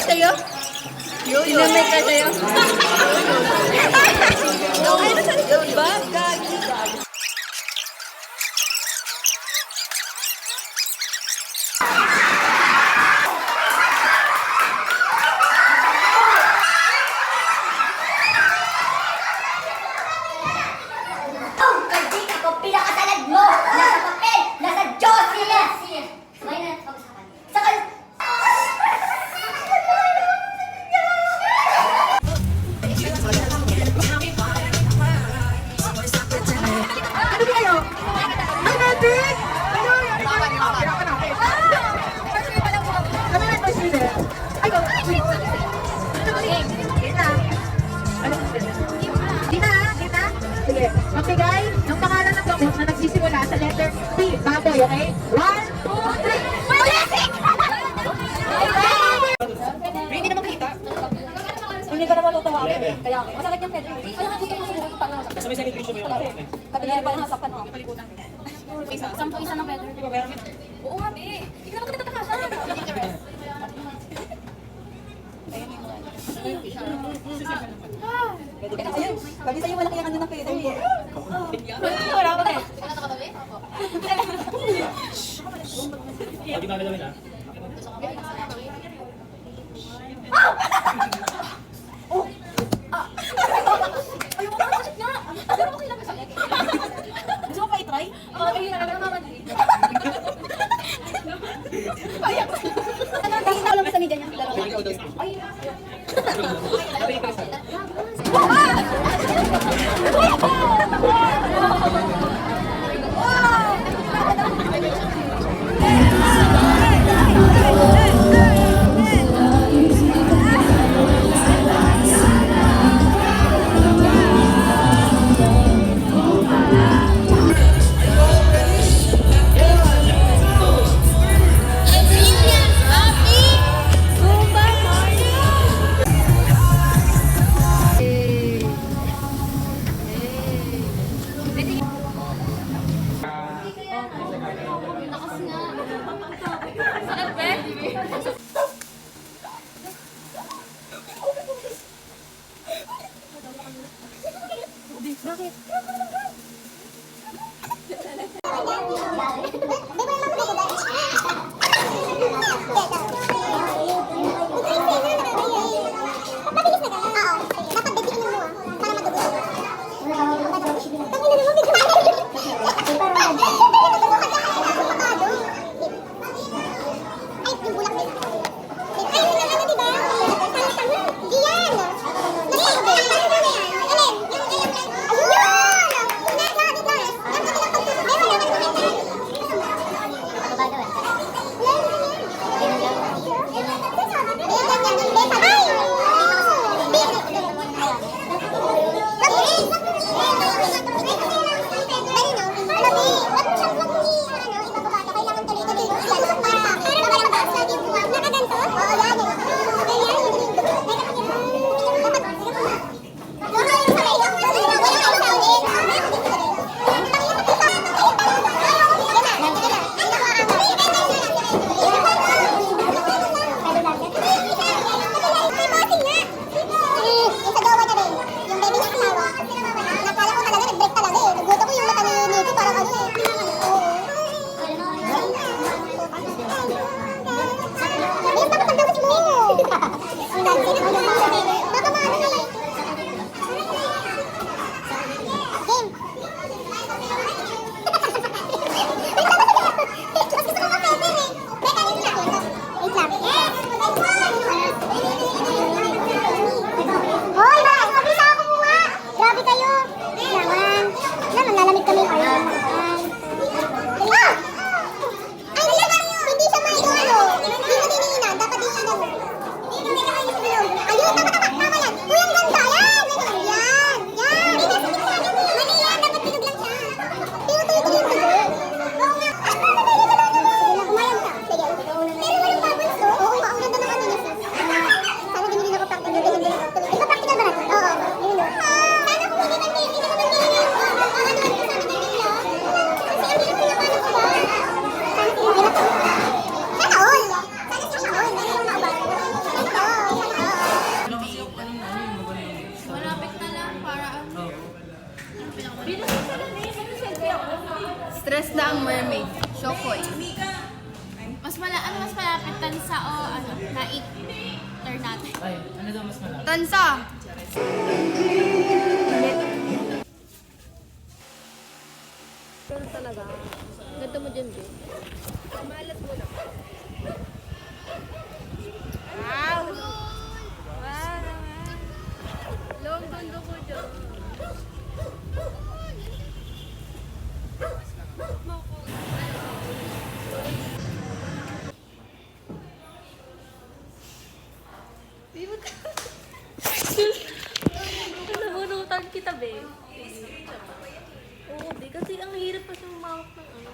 Sa'yo? Dinamay ka sa'yo? Okay na sa likod ba? Gagi. Okay guys, yung pangalan ng gamot na nagsisimula sa letter P, baboy, okay? 1, 2, 3, Bulasik! Hindi naman kita. Hindi ka naman tutawa. Kaya masakit yung pwede. Ay, nakakita mo sa buhay ko paano masakit. May second picture mo yung Pati nga parang hasapan mo. Sampo isa ng pwede. Oo nga, be. Hindi ka naman kita tatakasan. Ayun, sabi sa'yo malaki ang ano ng pwede. Wala ko na eh. Pag ginagawin na. Ayoko na, sakit nga. Pero okay lang masakit. Gusto mo pa i-try? Oo, ayun na lang naman. Payak. Nakita ko lang sa media niya. Ay, Stress na ang mermaid. Shokoy. Mas malapit tansa o ano, naik. Turn natin. Ay, ano daw mas malapit? Tansa! Pero talaga, ganda mo dyan, babe. Malas mo na. Wow! Wow naman. Long gundo ko dyan. Nabunutan kita, babe. Oo, babe. Kasi ang hirap pa sa umawak ng ano.